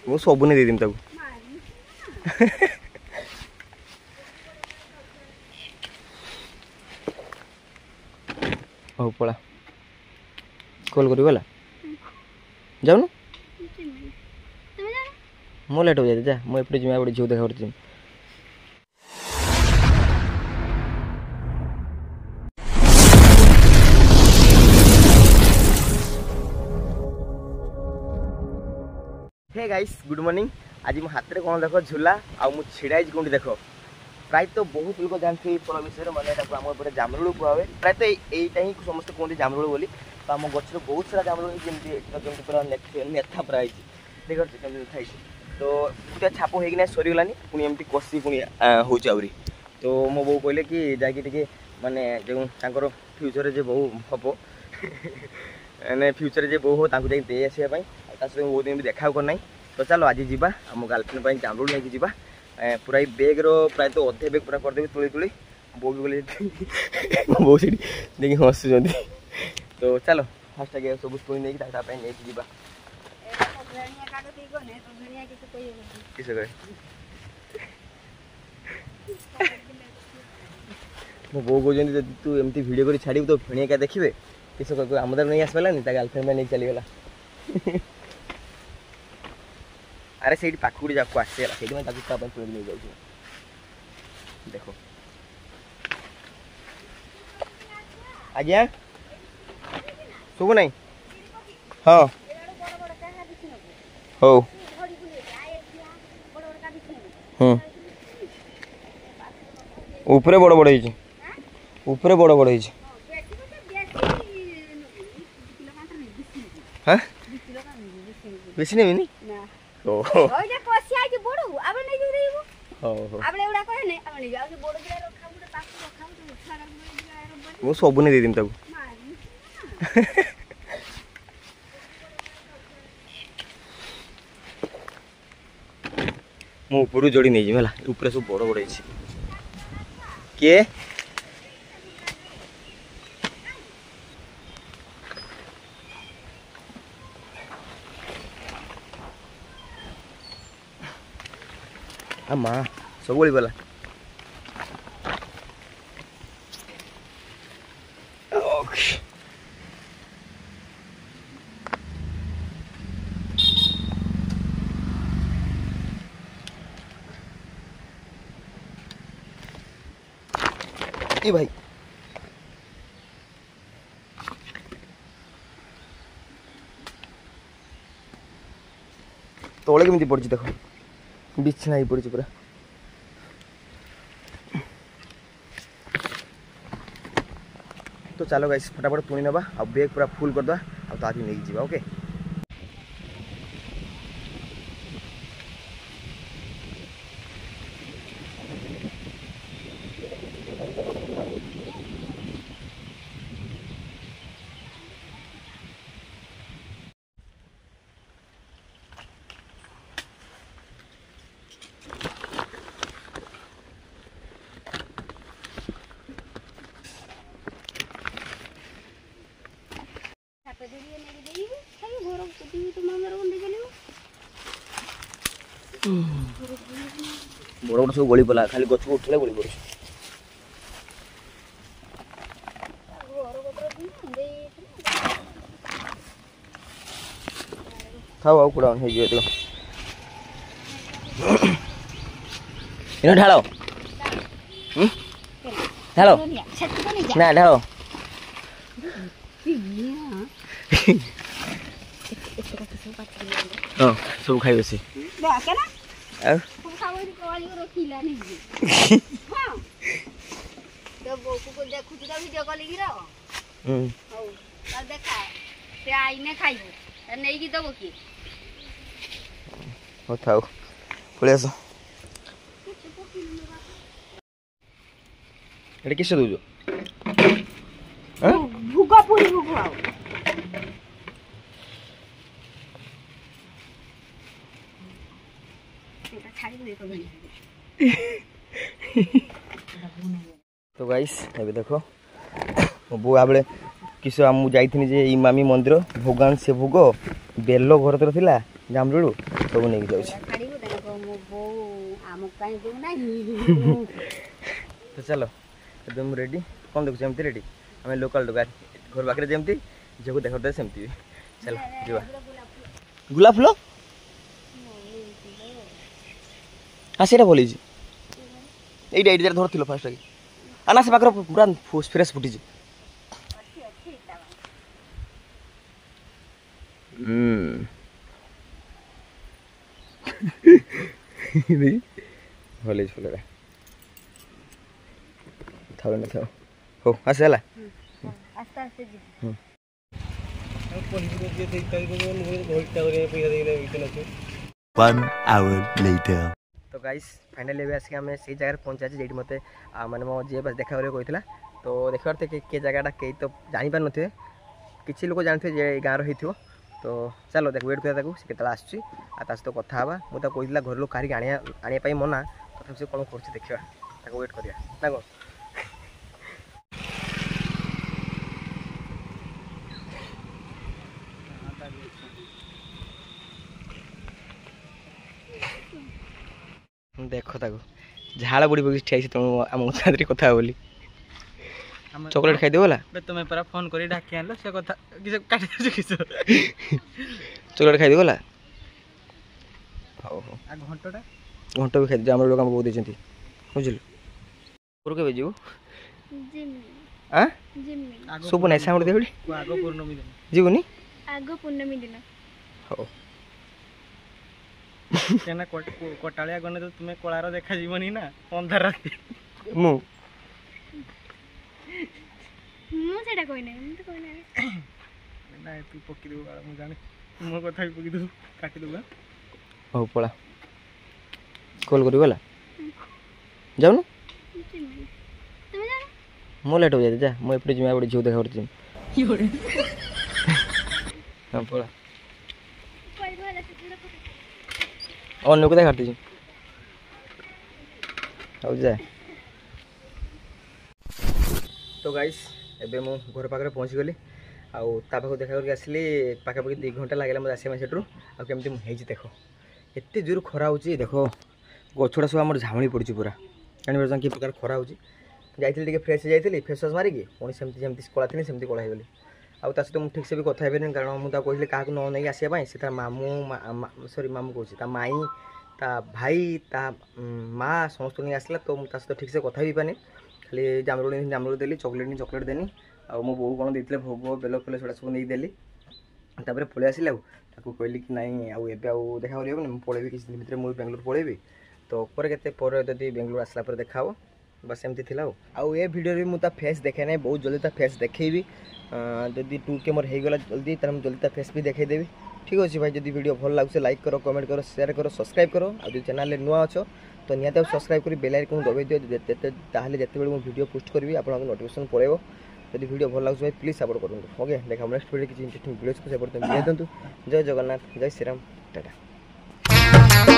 ମୁଁ ସବୁ ନେଇ ଦେଇଦେବି ତାକୁ। ହଉ ପଳା କଲ୍ କରିବୁ ହେଲା। ଯାଉନୁ ମୁଁ ଲେଟ୍ ହଉ ଯା ମୁଁ ଏପଟେ ଯିବି ଗୋଟେ ଝିଅ ଦେଖା କରୁଛି। Hey guys good morning. आज मो हाथ में कौन देख झूला आ छिड़ा कौन देख प्राय तो बहुत लोग जानते हैं फल विषय मैंने आम एपटे जामुलू कहुए प्राय तो यहीटा ही समस्त कहते जामुलू बोली। तो आम गचर बहुत सारा जामुलू जमी पूरा नेथा प्राय देख था तो गोटे छाप होना सरीगलानी पुणी एमती कषि पुणी होरी। तो मो बो कहले कि जाकि माने जो फ्यूचर जे बो हम मैंने फ्यूचर जे बो हो दे आसवाई बहुत दिन भी देखा करना। तो चलो आज जीवा आम गर्लफ्रेंड जामुलू लेकिन जीवा पूरा बैग प्राय तो अधे बैग पूरा करदेवी तुली तुली बो भी बोले बो से देखिए हसुँ। तो चलो फास्ट आगे सब तुली नहीं जीवा किस मो बो कहते तू एमती वीडियो कर छाड़ तो फेणिया क्या देखिए किस आमदार नहीं आसपारानी गर्लफ्रेंड नहीं चलीगला। अरे से पाखुड़ी जाको आसगला से तुले नहीं जाऊँ देख आज्ञा शुभ ना हाँ हो ऊपर बड़ बड़ ऊपर बड़ बड़ हाँ बेसी नहीं ମୁଁ ସବୁ ନେଇ ଦେଇଦେବି ତାକୁ। ମୁଁ ଉପରୁ ଯୋଡ଼ି ନେଇଯିବି ହେଲା ଉପରେ ସବୁ ବଡ଼ ବଡ଼ ହେଇଛି। କିଏ माँ सब गला ए भाई तले केमती पड़ी देख बिछना ही पड़ी पूरा। तो चलो गाइस फटाफट पुणी नवा आ बैग पूरा फुल करदे आ तो आज नहीं जावा ओके। बड़ बड़ सब गली पड़ा खाली गछ को उठले गली पड़े खाओ आउ कुड़ा हे जे तो इनो ढालो ढालो ना ढालो हाँ सब खाई बसी थाओ पलि आस किस दौज भुगा पूरी भुगा तो गाइस अभी देखो मो बो आबे किस आम जाइथिनी जे इमामी मंदिर भगवान से भोग बेल घर तर थिला जामरुड़ सब नहीं जाऊँ तो चलो एकदम रेडी कौन देखुच एमती रेडी आम लोकल दुकान घर पाखे जमती झील देखते सेमती चलो जा गुलाब फुल हाँ सीटा भल ये धर फास्ट आना से पाखर पूरा फ्रेश फुटी भल फुल थाओ ना थाओ हो आस है तो गाइस फाइनली आसिक आम से जगह पहुँचा जे मत माने मो जे बस देखा कहला तो देखार थे कि जगहटा कई तो जापार थे किसी लोग जानते जे गाँव रही तो चलो देख वेट कर से आसुच्छी सहित कथा हाँ मुझे कहला घर लोग कारिक आने मना तथा से कौन कर देखा वेट करा ना कौन देख झाड़ बुड़ी बगी ठिया तुम आम साथ कथा बोली चॉकलेट खाई देला तुम्हें पूरा फोन कर डाकी आनलो से कथा काटी किस चॉकलेट खाई देला हां घंटा घंटा भी खाई दे हमर लोग हम बहुत देछंती बुझिल पुर के बेजू जिम हां जिम सुबह नै साउंड देबडी आगो पूर्णमी दिन जीवनी आगो पूर्णमी दिन हो केना कोटालिया गने तो तुम्हें कोलार देखा जीवनी ना अंधार राती मु मु सेटा कोइ नै मु तो कोइ नै ना तू पकी दो मु जाने मो कथा भी पकी दो काटी दो हो पळा कॉल करी वाला जाऊ न तुम जा मो लेट हो जाते जा मो एपटे जिमा बडी झिउ देखा करती योरे हां पळा अन्य को देखा हो जाए तो गाइस एबे मु घर पाखे पहुँच गली आउ पाख देखा करके आसली पाखापाखि 2 घंटा लगे मतलब आसवा सेठू आमती मुझे देख एत जोर खरा हो देख गछड़ा सब आम झामड़ी पड़ी पूरा जान कि प्रकार खरा हो जाइए फ्रेश जाइए फेस वाश मारिकी पुणी सेमती कला थी सेमती कला होगली आउ सहित मुझे ठीक से भी कथा हेनी कारण मुझे कहली क्या न नहीं आसवाई से मामू सॉरी मामू कहूँ माई ता भाई ता माँ समस्त नहीं आसला तो मुझे सहित ठीक से कथा भी पानी खाली जामरुड़ देली चॉकलेट देनी आ मो बो कौन देते भोग बेल फुल से सब नहीं देली तापर पलि आसिल कहली कि नाई आउ देखा कर पलैबी किसी दिन भितर मुझे बेंगलोर पलैबी तो पर जब बेंगलोर आसला पर देखा बस एमती थी आउ ए भिडियो भी मुझे फेस देखे ना बहुत जल्दी फेस देखेबी जदि 2K मोर होगला जल्दी तो जल्दी फेस भी देखेदेवी ठीक अच्छे भाई जब वीडियो भल लगे लाइक करो कमेंट करो शेयर करो सब्सक्राइब करो और चैनल नुआ अच्छो तो निहत सब्सक्राइब कर बेल आइकन दबाई दियो जिते मुझे वीडियो पोस्ट करी आप नोटिफिकेशन पड़ेगा जब वीडियो भल लगे भाई प्लीज सपोर्ट करूँ ओके देखा नेक्स्ट वीडियो किसी इंटरेस्टिंग वीडियो सपोर्ट जय जगन्नाथ जय श्रीराम टाटा।